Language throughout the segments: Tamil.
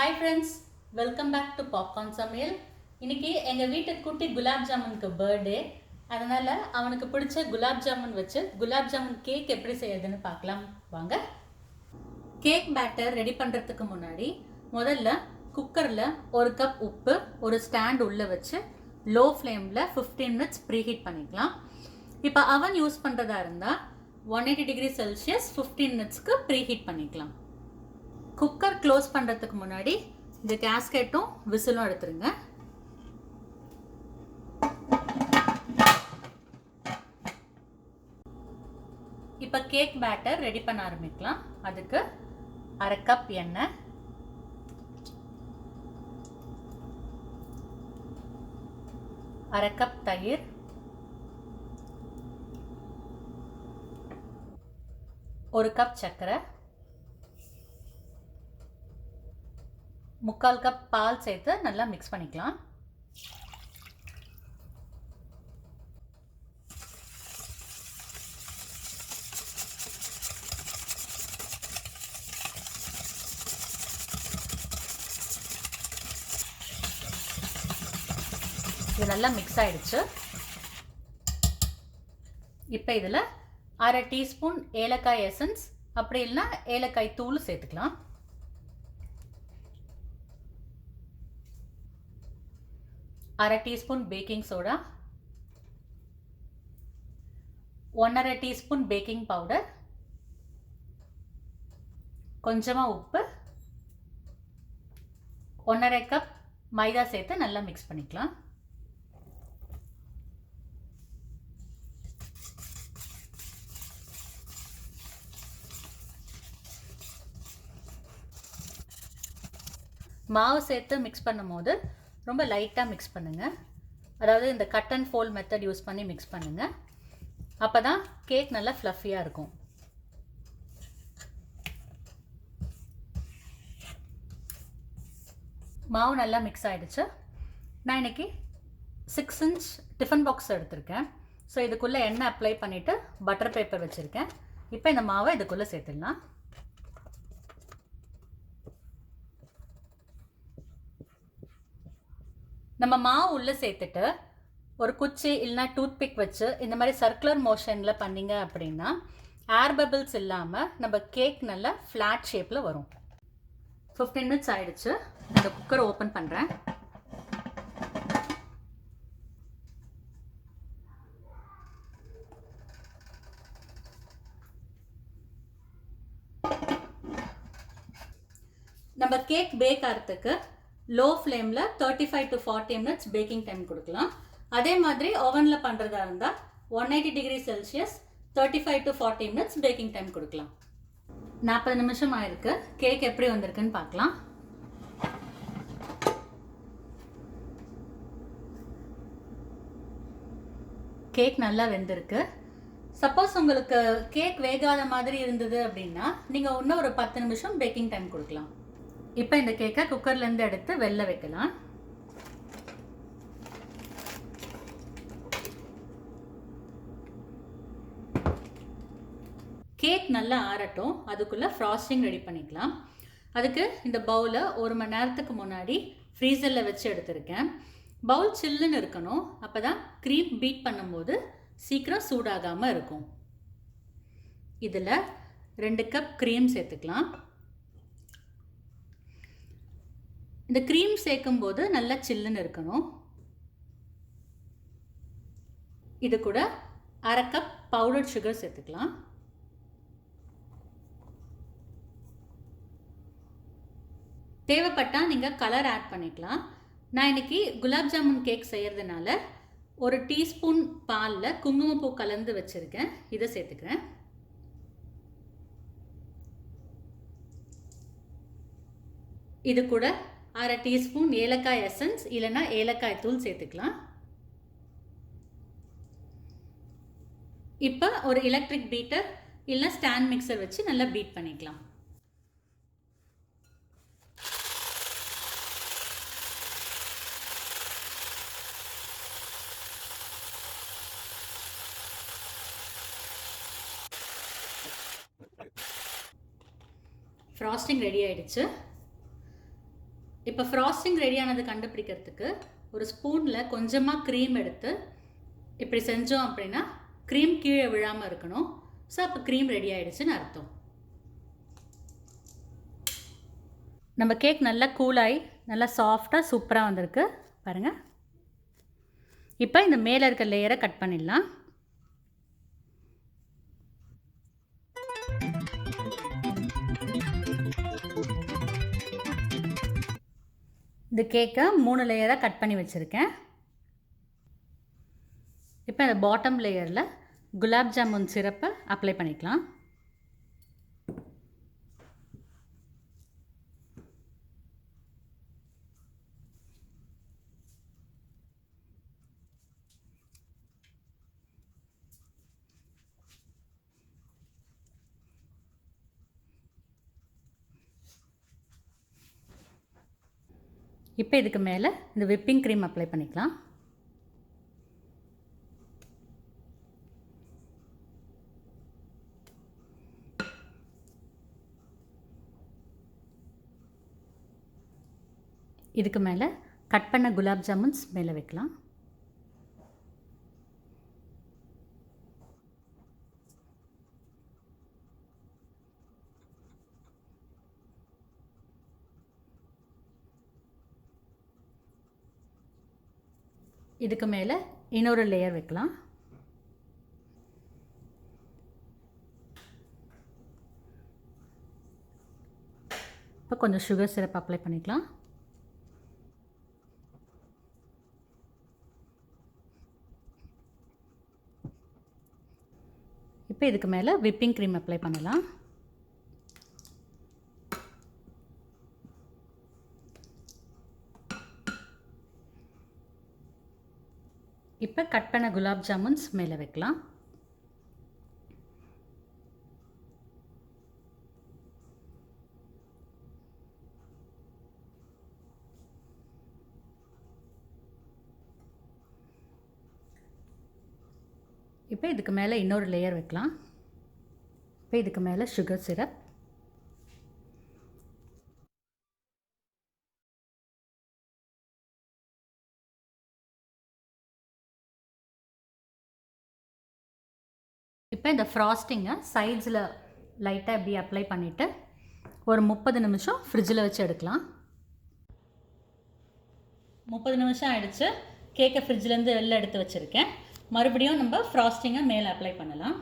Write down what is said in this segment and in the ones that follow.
Hi friends, welcome back to popcorn சமையல். இன்னைக்கு எங்கள் வீட்டு குட்டி குலாப் ஜாமுனுக்கு பர்த்டே. அதனால் அவனுக்கு பிடிச்ச குலாப் ஜாமுன் வச்சு குலாப் ஜாமுன் கேக் எப்படி செய்யறதுன்னு பார்க்கலாம் வாங்க. கேக் பேட்டர் ரெடி பண்ணுறதுக்கு முன்னாடி முதல்ல குக்கரில் ஒரு கப் உப்பு ஒரு ஸ்டாண்ட் உள்ளே வச்சு லோ ஃப்ளேமில் 15 மினிட்ஸ் ப்ரீஹீட் பண்ணிக்கலாம். இப்போ அவன் யூஸ் பண்ணுறதா இருந்தால் 180 டிகிரி செல்சியஸ் 15 மினிட்ஸ்க்கு ப்ரீஹீட் பண்ணிக்கலாம். குக்கர் க்ளோஸ் பண்ணுறதுக்கு முன்னாடி இந்த கேஸ்கெட்டும் விசிலும் எடுத்துருங்க. இப்போ கேக் பேட்டர் ரெடி பண்ண ஆரம்பிக்கலாம். அதுக்கு அரை கப் எண்ணெய், அரை கப் தயிர், ஒரு கப் சர்க்கரை, 3/4 கப் பால் சேர்த்து நல்லா மிக்ஸ் பண்ணிக்கலாம். இது நல்லா மிக்ஸ் ஆயிடுச்சு. இப்போ இதில் அரை டீஸ்பூன் ஏலக்காய் எசன்ஸ், அப்படி இல்லைன்னா ஏலக்காய் தூள் சேர்த்துக்கலாம். அரை teaspoon baking soda, 1/2 teaspoon baking powder, கொஞ்சமாக உப்பு, 1/2 கப் மைதா சேர்த்து நல்லா மிக்ஸ் பண்ணிக்கலாம். மாவு சேர்த்து மிக்ஸ் பண்ணும்போது ரொம்ப லைட்டாக மிக்ஸ் பண்ணுங்கள். அதாவது இந்த cut and fold method use பண்ணி மிக்ஸ் பண்ணுங்கள். அப்போ தான் கேக் நல்லா ஃப்ளஃபியாக இருக்கும். மாவு நல்லா மிக்ஸ் ஆகிடுச்சு. நான் இன்றைக்கி 6 இன்ச் டிஃபன் பாக்ஸ் எடுத்திருக்கேன். ஸோ இதுக்குள்ளே எண்ணெய் அப்ளை பண்ணிவிட்டு பட்டர் பேப்பர் வச்சுருக்கேன். இப்போ இந்த மாவை இதுக்குள்ளே சேர்த்துடலாம். நம்ம மாவு உள்ளே சேர்த்துட்டு ஒரு குச்சி இல்லைனா டூத்பிக் வச்சு இந்த மாதிரி சர்க்குலர் மோஷனில் பண்ணிங்க அப்படின்னா ஏர் பபிள்ஸ் இல்லாமல் நம்ம கேக் நல்லா ஃப்ளாட் ஷேப்பில் வரும். 15 மினிட்ஸ் ஆகிடுச்சு. இந்த குக்கரை ஓப்பன் பண்ணுறேன். நம்ம கேக் பேக் ஆகிறதுக்கு லோ ஃப்ளேமில் 35 to 40 மினிட்ஸ் பேக்கிங் டைம் கொடுக்கலாம். அதே மாதிரி ஓவனில் பண்ணுறதா இருந்தால் 180 degree Celsius 35 to 40 minutes packing time கொடுக்கலாம். 40 நிமிஷம் ஆயிருக்கு. கேக் எப்படி வந்திருக்குன்னு பார்க்கலாம். கேக் நல்லா வெந்திருக்கு. சப்போஸ் உங்களுக்கு கேக் வேகாத மாதிரி இருந்தது அப்படின்னா நீங்கள் இன்னும் ஒரு 10 நிமிஷம் பேக்கிங் டைம் கொடுக்கலாம். இப்போ இந்த கேக்கை குக்கர்லேருந்து எடுத்து வெளில வைக்கலாம். கேக் நல்லா ஆறட்டும். அதுக்குள்ளே ஃப்ராஸ்டிங் ரெடி பண்ணிக்கலாம். அதுக்கு இந்த பவுலை 1 மணி நேரத்துக்கு முன்னாடி ஃப்ரீசரில் வச்சு எடுத்திருக்கேன். பவுல் சில்லுன்னு இருக்கணும். அப்போ தான் க்ரீம் பீட் பண்ணும்போது சீக்கிரம் சூடாகாமல் இருக்கும். இதில் 2 கப் க்ரீம் சேர்த்துக்கலாம். இந்த க்ரீம் சேர்க்கும்போது நல்லா சில்லுன்னு இருக்கணும். இது கூட அரை கப் பவுடர் சுகர் சேர்த்துக்கலாம். தேவைப்பட்டால் நீங்கள் கலர் ஆட் பண்ணிக்கலாம். நான் இன்னைக்கு குலாப் ஜாமுன் கேக் செய்கிறதுனால 1 டீஸ்பூன் பாலில் குங்குமப்பூ கலந்து வச்சுருக்கேன். இதை சேர்த்துக்கிறேன். இது கூட அரை டீஸ்பூன் ஏலக்காய் எசன்ஸ் இல்லைன்னா ஏலக்காய் தூள் சேர்த்துக்கலாம். இப்போ ஒரு எலக்ட்ரிக் பீட்டர் இல்லை ஸ்டாண்ட் மிக்சர் வச்சு நல்லா பீட் பண்ணிக்கலாம். ஃப்ராஸ்டிங் ரெடி ஆயிடுச்சு. இப்போ ஃப்ராஸ்டிங் ரெடியானது கண்டுபிடிக்கிறதுக்கு ஒரு ஸ்பூனில் கொஞ்சமாக க்ரீம் எடுத்து இப்படி செஞ்சோம் அப்படின்னா க்ரீம் கீழே விழாமல் இருக்கணும். ஸோ அப்போ க்ரீம் ரெடி ஆகிடுச்சுன்னு அர்த்தம். நம்ம கேக் நல்லா கூலாகி நல்லா சாஃப்டாக சூப்பராக வந்திருக்கு பாருங்கள். இப்போ இந்த மேலே இருக்க லேயரை கட் பண்ணிடலாம். இந்த கேக்கை 3 லேயராக கட் பண்ணி வச்சுருக்கேன். இப்போ இந்த பாட்டம் லேயரில் குலாப் ஜாமுன் சிரப்பை அப்ளை பண்ணிக்கலாம். இப்போ இதுக்கு மேலே இந்த விப்பிங் க்ரீம் அப்ளை பண்ணிக்கலாம். இதுக்கு மேலே கட் பண்ண குலாப் ஜாமுன்ஸ் மேலே வைக்கலாம். இதுக்கு மேலே இன்னொரு லேயர் வைக்கலாம். இப்போ கொஞ்சம் சுகர் சிரப் அப்ளை பண்ணிக்கலாம். இப்போ இதுக்கு மேலே விப்பிங் க்ரீம் அப்ளை பண்ணலாம். இப்போ கட் பண்ண குலாப் ஜாமுன்ஸ் மேலே வைக்கலாம். இப்போ இதுக்கு மேலே இன்னொரு லேயர் வைக்கலாம். இப்போ இதுக்கு மேலே சுகர் சிரப், இப்போ இந்த ஃப்ராஸ்டிங்கை சைட்ஸில் லைட்டாக இப்படி அப்ளை பண்ணிவிட்டு ஒரு 30 நிமிஷம் ஃப்ரிட்ஜில் வச்சு எடுக்கலாம். 30 நிமிஷம் ஆகிடுச்சு. கேக்கை ஃப்ரிட்ஜிலேருந்து வெளில எடுத்து வச்சுருக்கேன். மறுபடியும் நம்ம ஃப்ராஸ்டிங்கை மேலே அப்ளை பண்ணலாம்.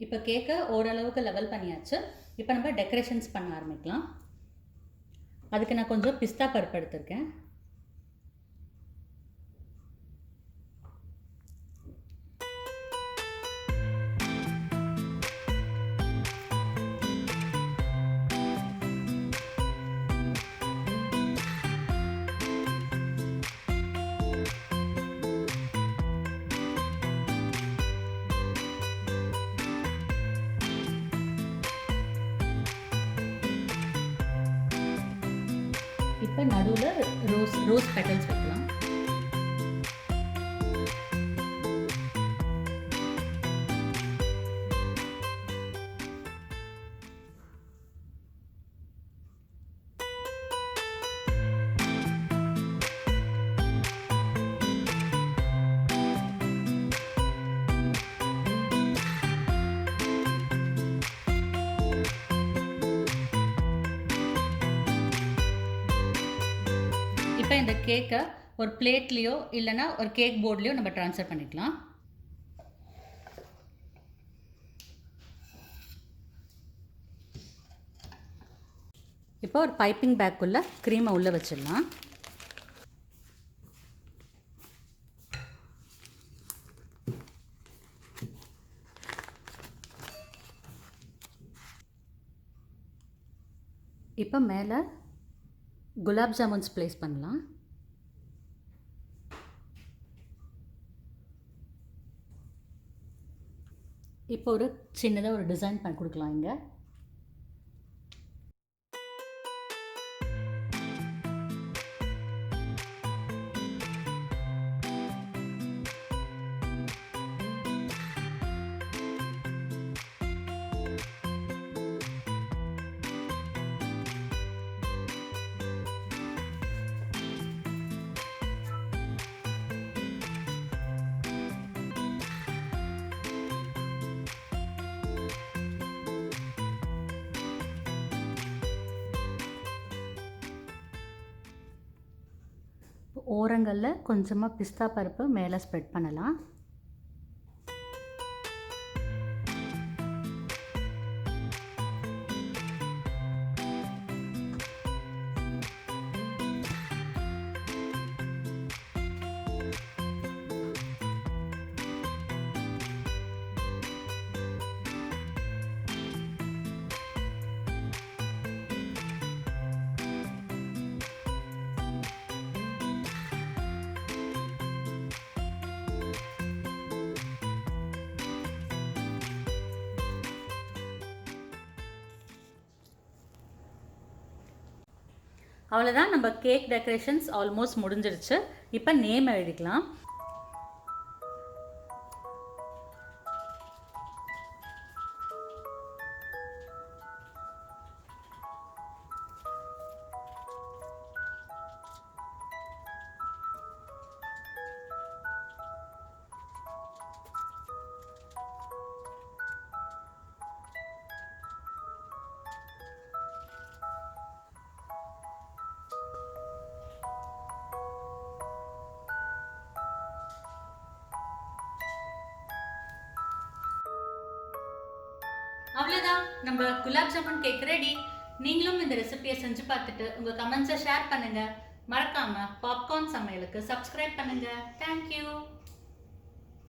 இப்போ கேக்கை ஓரளவுக்கு லெவல் பண்ணியாச்சு. இப்போ நம்ம டெக்கரேஷன்ஸ் பண்ண ஆரம்பிக்கலாம். அதுக்கு நான் கொஞ்சம் பிஸ்தா பருப்பு எடுத்திருக்கேன். இப்போ நடுவில் ரோஸ் பெட்டல்ஸ் வைக்கலாம். இப்போ இந்த கேக்கை ஒரு பிளேட்லேயோ இல்லைனா ஒரு கேக் போர்ட்லேயோ நம்ம ட்ரான்ஸ்ஃபர் பண்ணிக்கலாம். இப்போ ஒரு பைப்பிங் பேக்குள்ளே க்ரீமை உள்ளே வச்சிடலாம். இப்போ மேலே குலாப் ஜாமுன்ஸ் ப்ளேஸ் பண்ணலாம். இப்போ ஒரு சின்னதாக ஒரு டிசைன் பண்ணி கொடுக்கலாம் இங்கே. ஓரங்களில் கொஞ்சமாக பிஸ்தா பருப்பு மேலே ஸ்ப்ரெட் பண்ணலாம். அவ்வளோதான், நம்ம கேக் டெக்கரேஷன்ஸ் ஆல்மோஸ்ட் முடிஞ்சிருச்சு. இப்போ நேம் எழுதிக்கலாம். அவ்வளோதான், நம்ம குலாப் ஜாமுன் கேக் ரெடி. நீங்களும் இந்த ரெசிபியை செஞ்சு பார்த்துட்டு உங்கள் கமெண்ட்ஸை ஷேர் பண்ணுங்கள். மறக்காமல் பாப்கார்ன் சமையலுக்கு சப்ஸ்கிரைப் பண்ணுங்கள். தேங்க்யூ.